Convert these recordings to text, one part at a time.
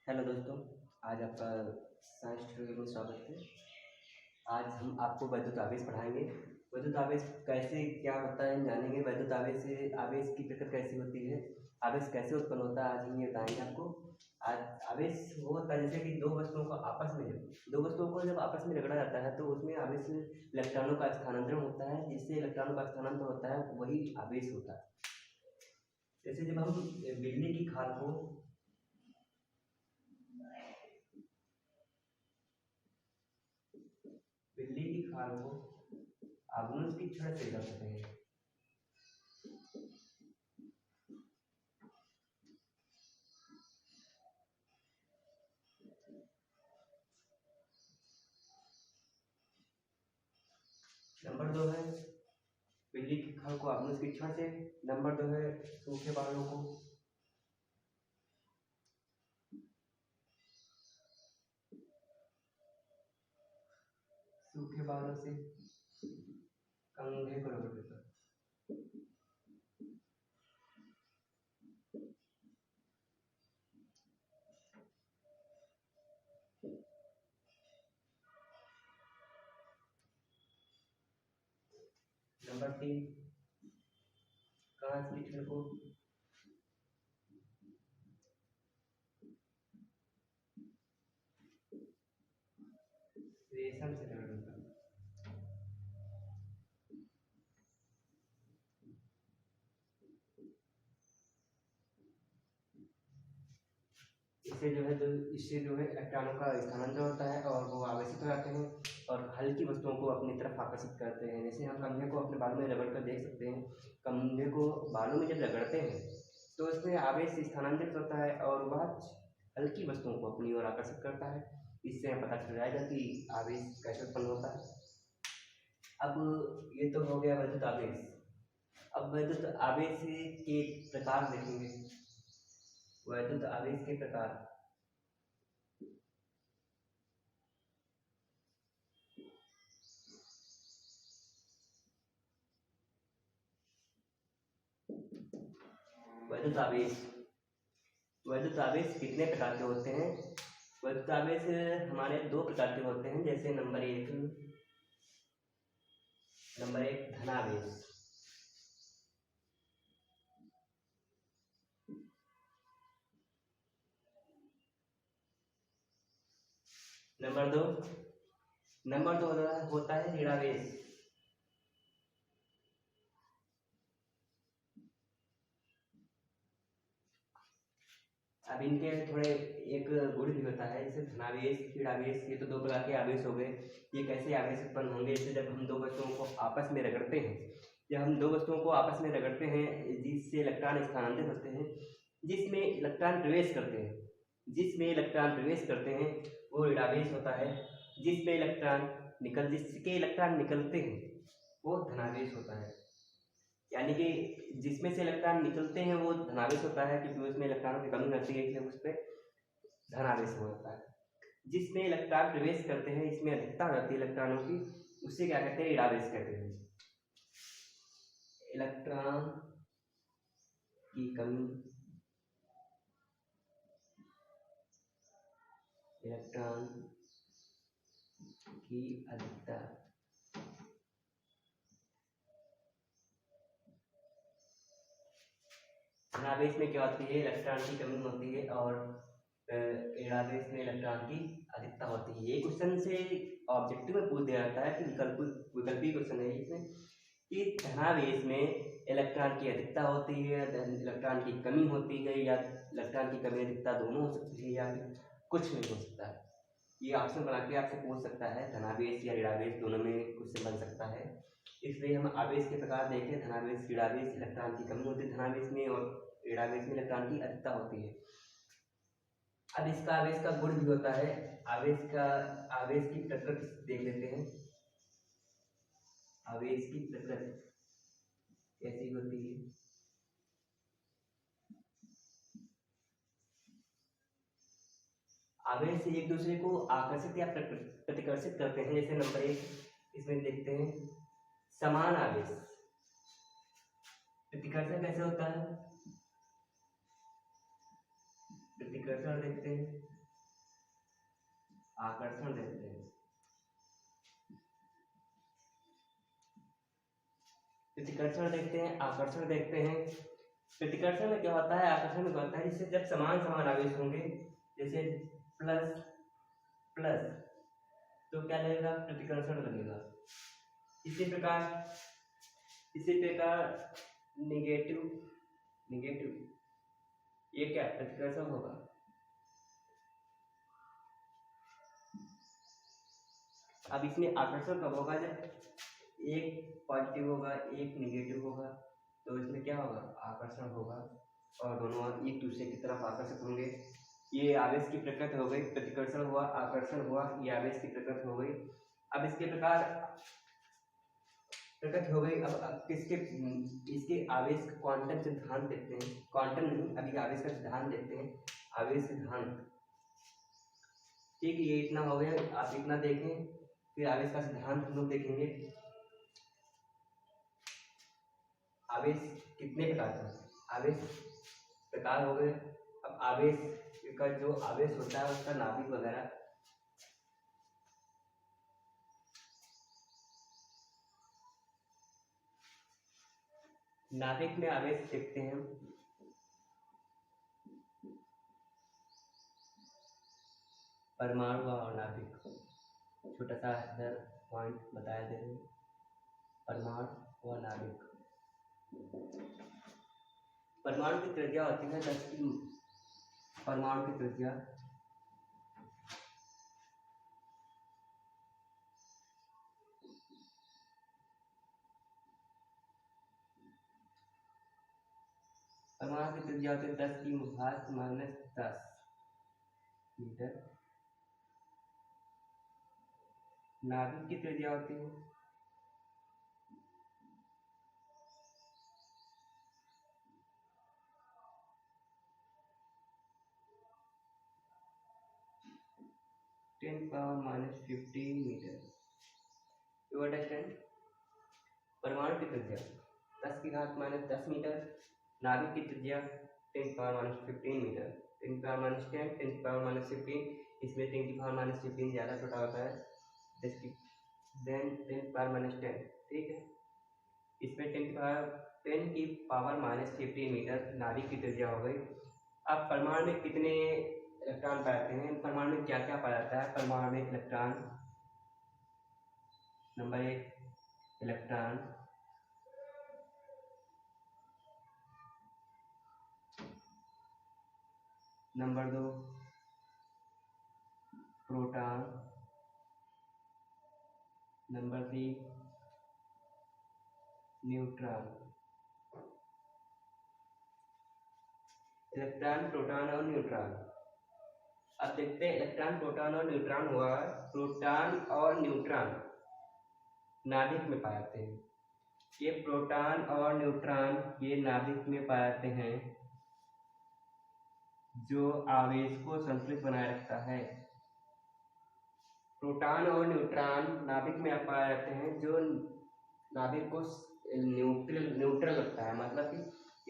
Hello दोस्तों, आज आपका साइंस ट्यूटोरियल में स्वागत है। आज हम आपको वैद्युत आवेश पढ़ाएंगे। वैद्युत आवेश कैसे क्या होता है हम जानेंगे। वैद्युत आवेश से आवेश की प्रकृति कैसी होती है, आवेश कैसे उत्पन्न होता है, आज हम ये बताएंगे आपको। आज आवेश वो होता है जैसे कि दो वस्तुओं को जब आपस में रगड़ा जाता है तो उसमें आवेश इलेक्ट्रॉनों का स्थानांतरण होता है। जिससे इलेक्ट्रॉनों का स्थानांतरण होता है वही आवेश होता है। जैसे जब हम बिजली की खाल को आगमन की क्षण से करते हैं। नंबर 2 है बिजली की खाल को आगमन की क्षण से। नंबर 2 है सूखे बालों को से कंघे को रगड़ देता। नंबर 3 कांच की छड़ को रेशम से रगड़ देता। इससे जो है इलेक्ट्रॉनों का स्थानांतरण होता है और वो आवेशित हो जाते हैं और हल्की वस्तुओं को अपनी तरफ आकर्षित करते हैं। जैसे हम कंधे को अपने बालों में रगड़ कर देख सकते हैं। कंधे को बालों में जब रगड़ते हैं तो उसमें आवेश स्थानांतरित होता है और वह हल्की वस्तुओं को अपनी ओर आकर्षित करता है। इससे हमें पता चल जाएगा कि आवेश कैसे उत्पन्न होता है। अब ये तो हो गया वैद्युत आवेश। अब वैद्युत आवेश के प्रकार देखेंगे। वैद्युत आवेश के प्रकार वैद्युत आवेश वैद्युत आवेश कितने प्रकार के होते हैं। वैद्युत आवेश हमारे दो प्रकार के होते हैं। जैसे नंबर एक धनावेश। नंबर दो होता है ऋणावेश। अब इनके थोड़े एक गुण भी होता है। जैसे धनावेश ऋणावेश, ये तो दो प्रकार के आवेश हो गए। ये कैसे आवेश उत्पन्न होंगे। जैसे जब हम दो वस्तुओं को आपस में रगड़ते हैं जिससे इलेक्ट्रॉन स्थानांतरित होते हैं, जिसमें इलेक्ट्रॉन प्रवेश करते हैं वो ऋणावेश होता है। जिसके इलेक्ट्रॉन निकलते हैं वो धनावेश होता है। यानी कि जिसमें से इलेक्ट्रॉन निकलते हैं वो धनावेश होता है, क्योंकि उसमें इलेक्ट्रॉनों की कमी रहती है, इसलिए उस पर धनावेश होता है। जिसमें इलेक्ट्रॉन प्रवेश करते हैं, इसमें अधिकता रहती है इलेक्ट्रॉनों की, उससे क्या कहते हैं, ऋणावेश कहते हैं। इलेक्ट्रॉन की कमी, इलेक्ट्रॉन की अधिकता, धनावेश में क्या होती है, इलेक्ट्रॉन की कमी होती है और ऋणावेश में इलेक्ट्रॉन की अधिकता होती है। ये क्वेश्चन से ऑब्जेक्टिव में पूछ दिया जाता है कि विकल्पी क्वेश्चन है इसमें कि धनावेश में इलेक्ट्रॉन की अधिकता होती है, इलेक्ट्रॉन की कमी होती है, या इलेक्ट्रॉन की कमी अधिकता दोनों हो सकती है, या कुछ नहीं हो सकता है। ये ऑप्शन बना के आपसे पूछ सकता है। धनावेश या ऋणावेश दोनों में क्वेश्चन बन सकता है। इसलिए हम आवेश के प्रकार देखें। धनावेश ऋणावेश, इलेक्ट्रॉन की कमी होती है धनावेश में और ऋणावेश में इलेक्ट्रॉन की अधिकता होती है। अब इसका आवेश का गुण भी होता है। आवेश की प्रकृति देख लेते हैं। आवेश की प्रकृति कैसी होती है। आवेश एक दूसरे को आकर्षित या प्रतिकर्षित करते हैं। जैसे नंबर 1 इसमें देखते हैं समान आवेश। प्रतिकर्षण कैसे होता है, प्रतिकर्षण देखते हैं। आकर्षण देखते हैं। प्रतिकर्षण देखते हैं, आकर्षण देखते हैं। प्रतिकर्षण में क्या होता है, आकर्षण में क्या होता है, जैसे जब समान समान आवेश होंगे, जैसे प्लस प्लस, तो क्या लगेगा, प्रतिकर्षण लगेगा। इसी प्रकार निगेटिव निगेटिव, ये क्या प्रतिकर्षण होगा। अब इसमें आकर्षण कब होगा, जब एक पॉजिटिव होगा एक निगेटिव होगा, तो इसमें क्या होगा, आकर्षण होगा और दोनों एक दूसरे की तरफ आकर्षित होंगे। ये आवेश की प्रकृति हो गई, प्रतिकर्षण हुआ, आकर्षण हुआ, ये आवेश की प्रकृति हो गई। अब इसके प्रकार प्रकृति हो गई। अब इसके आवेश का क्वांटम सिद्धांत देखते हैं। क्वांटम नहीं, अभी आवेश का सिद्धांत देखते हैं, आवेश सिद्धांत। ठीक, ये इतना हो गया, आप इतना देखें, फिर आवेश का सिद्धांत हम लोग देखेंगे। आवेश कितने प्रकार का, आवेश प्रकार हो गए। अब आवेश का जो आवेश होता है उसका नाभिक वगैरह, नाभिक में आवेश देखते हैं। परमाणु और नाभिक, छोटा सा इधर पॉइंट बताया दे रहे हैं, परमाणु व नाभिक। परमाणु की त्रिज्या होती है 10 की, परमाणु की त्रिज्या परमाणु की त्रिज्या होती है 10 की घात -10 मीटर। नाभिक की त्रिज्या होती है 10⁻⁻15 मीटर। You understand. परमाणु की त्रिज्या 10 की घात -10 मीटर, नाभिक की त्रिज्या 10⁻⁻15 मीटर। 10⁻10 10⁻15, इसमें 10⁻15 ज़्यादा छोटा होता है, जैसे देन 10⁻10, ठीक है। इसमें 10⁻15 मीटर नाभिक की त्रिज्या हो गई। अब परमाणु में कितने इलेक्ट्रॉन पाते हैं, परमाणु में क्या क्या पाया जाता है। परमाणु में electron, number 1 electron, number 2 proton, number 3 neutron. Electron, proton और न्यूट्रॉन। अब देखते हैं इलेक्ट्रॉन, प्रोटॉन और न्यूट्रॉन हुआ। प्रोटॉन और न्यूट्रॉन नाभिक में पाए जाते हैं। ये प्रोटॉन और न्यूट्रॉन ये नाभिक में पाए जाते हैं, जो आवेश को संतुलित बनाए रखता है। प्रोटॉन और न्यूट्रॉन नाभिक में पाए जाते हैं, जो नाभिक को न्यूट्रल रखता है, मतलब कि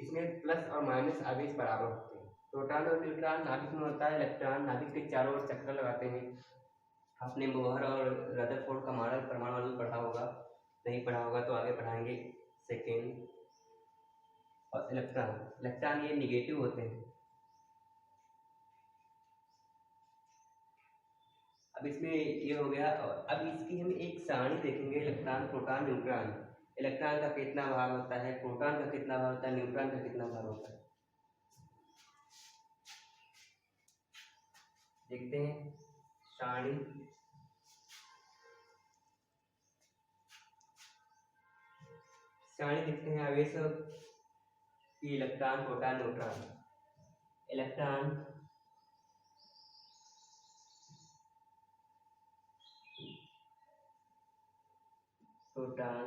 इसमें प्लस और माइनस आवेश बराबर होते हैं। प्रोटॉन और न्यूट्रॉन नाभिक में होता है। इलेक्ट्रॉन नाभिक के चारों ओर चक्कर लगाते हैं। आपने बोहर और रदरफोर्ड का मॉडल परमाणु मॉडल पढ़ा होगा, नहीं पढ़ा होगा तो आगे पढ़ाएंगे। सेकेंड, और इलेक्ट्रॉन ये निगेटिव होते हैं। अब इसमें ये हो गया, और अब इसकी हम एक सारणी देखेंगे, इलेक्ट्रॉन, प्रोटॉन, न्यूट्रॉन। इलेक्ट्रॉन का कितना भार होता है, प्रोटॉन का कितना भार होता है, न्यूट्रॉन का कितना भार होता है, देखते हैं सारणी। सारणी देखते हैं आवेश की, electron, proton, neutron. Electron, proton,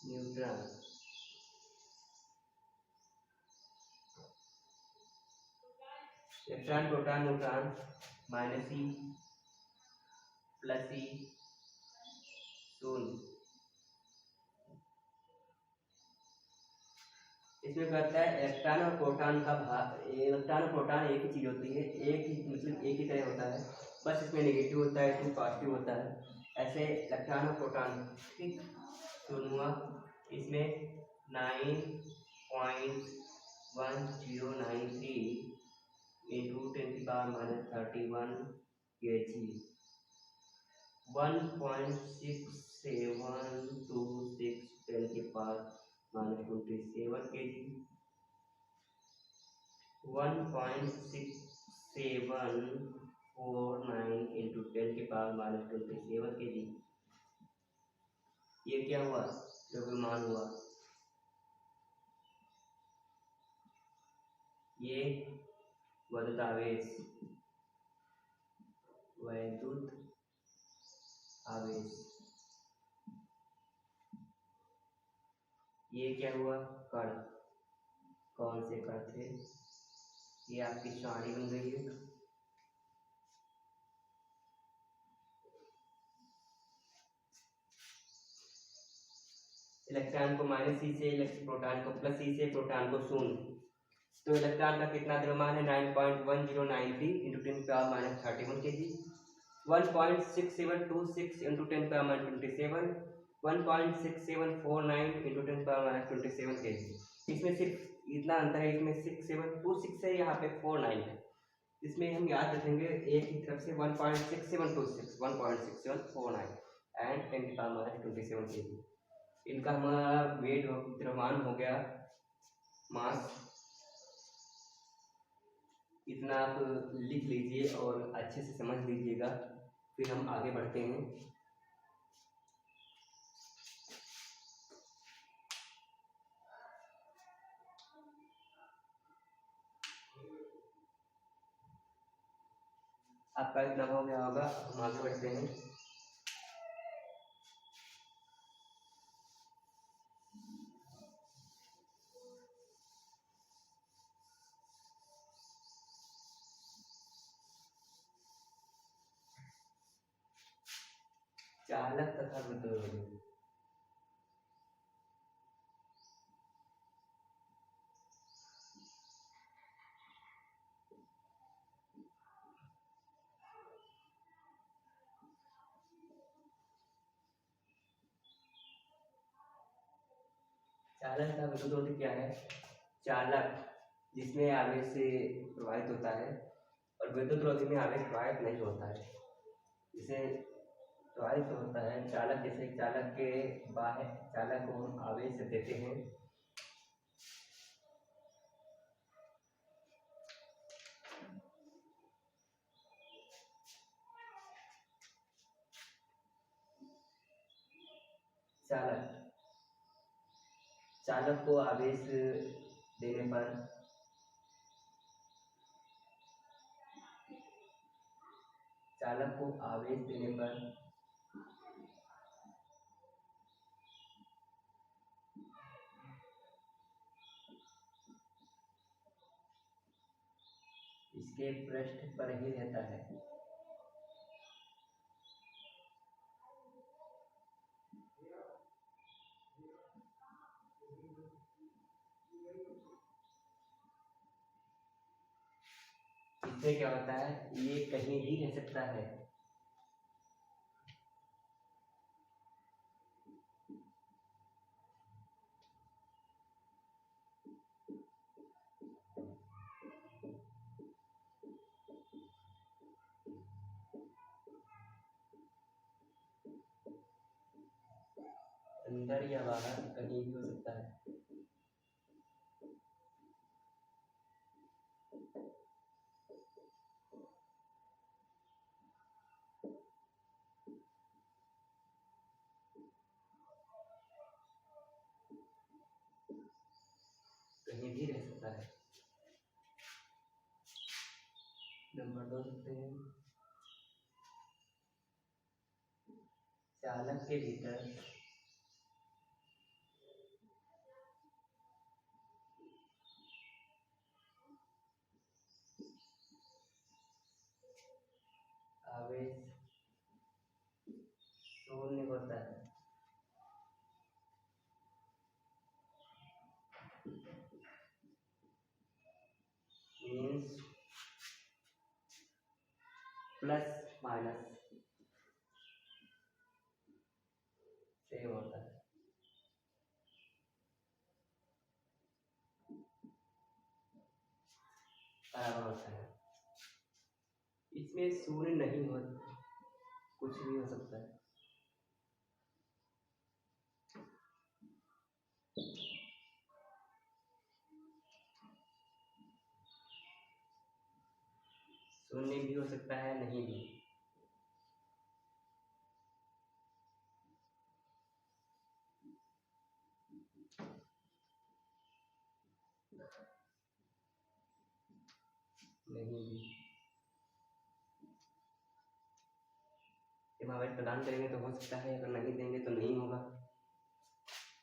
neutron. Electron, proton, neutron, -e +e शून्य। इसमें कहता है इलेक्ट्रॉन और प्रोटॉन का भाग, इलेक्ट्रॉन और प्रोटॉन एक ही चीज़ होती है, एक ही मतलब एक ही तरह होता है, बस इसमें नेगेटिव होता है, इसमें पॉजिटिव होता है। ऐसे इलेक्ट्रॉन और प्रोटॉन, ठीक, हुआ इसमें 9.1093 into 10⁻31 kg, 1.6726 10⁻27 kg, 1.6749 into 10⁻27 kg। ये क्या हुआ, द्रव्यमान हुआ। ये वैद्युत आवेश, वैद्युत आवेश। ये क्या हुआ, कण। कौन से कण थे, ये आपकी सारणी बन गई है। इलेक्ट्रॉन को -C से, प्रोटॉन को +C से, प्रोटॉन को 0। तो इलेक्ट्रॉन का कितना द्रव्यमान है, 9.1093 into 10⁻31 kg, 1.6726 into 10⁻27, 1.6749 into 10⁻27 kg। इसमें सिर्फ इतना अंतर है, इसमें 6726 है, यहाँ पे 49 है। इसमें हम याद रखेंगे एक ही तरफ से 1.6726, 1.6749 एंड 10⁻27 kg। इनका हमारा वेट द्रव्यमान हो गया, मास। इतना आप लिख लीजिए और अच्छे से समझ लीजिएगा, फिर हम आगे बढ़ते हैं। आपका इतना हो गया होगा, हम आगे बढ़ते हैं। चालक तथा विद्युत, चालक तथा विद्युत क्या है, चालक जिसमें आवेश से प्रवाहित होता है, और विद्युत रोधी में आवेश प्रवाहित नहीं होता है। इसे प्रवाहित होता है चालक, जैसे चालक के बाहर, चालक को हम आवेश देते हैं, चालक, चालक को आवेश देने पर, चालक को आवेश देने पर इसके पृष्ठ पर ही रहता है। इससे क्या होता है, ये कहीं भी रह सकता है। अंदर या बाहर कहीं भी हो सकता है। कहीं भी रह सकता है। नंबर 2 लिखते हैं, चालक के भीतर आवेश शून्य होता है। मीन्स प्लस माइनस सेम होता है। बराबर होता है। इसमें शून्य नहीं हो, कुछ भी हो सकता है। शून्य भी हो सकता है, नहीं भी। नहीं भी हमारे प्रदान करेंगे तो हो सकता है, अगर नहीं देंगे तो नहीं होगा।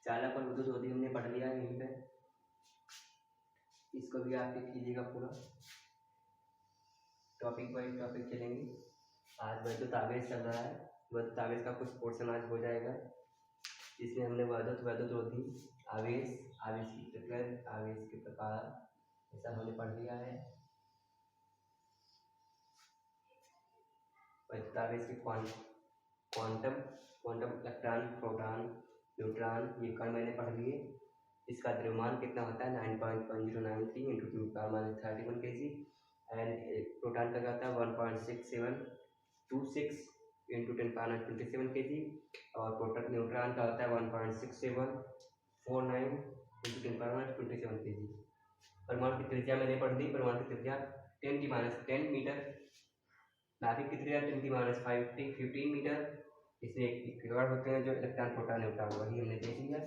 चालक और विद्युत रोधी हमने पढ़ लिया है यहीं पे, इसको भी आप लिख लीजिएगा पूरा। टॉपिक वाइज टॉपिक चलेंगे। आज वैद्युत आवेश चल रहा है, वैद्युत आवेश का कुछ पोर्शन आज हो जाएगा। इसमें हमने वैद्युत रोधी आवेश, आवेश की प्रकृति, आवेश के प्रकार, ऐसा हमने पढ़ लिया है। वैद्युत आवेश के क्वांटम इलेक्ट्रॉन, प्रोटॉन, न्यूट्रॉन, ये कण मैंने पढ़ लिए। इसका द्रव्यमान कितना होता है 9.1093 इंटू 10⁻31 kg एंड प्रोटॉन का क्या होता है 1.6726 इंटू 10⁻27 kg और न्यूट्रॉन का होता है 1.6749 इंटू 10⁻27 kg। परमाणु की त्रिज्या मैंने पढ़ दी, परमाणु की त्रिज्या 10⁻10 मीटर, नाभिक की त्रिज्या 10⁻15 मीटर। इसमें एक होते हैं जो इलेक्ट्रॉन, प्रोटॉन, न्यूट्रॉन, वही हमने देख लिया।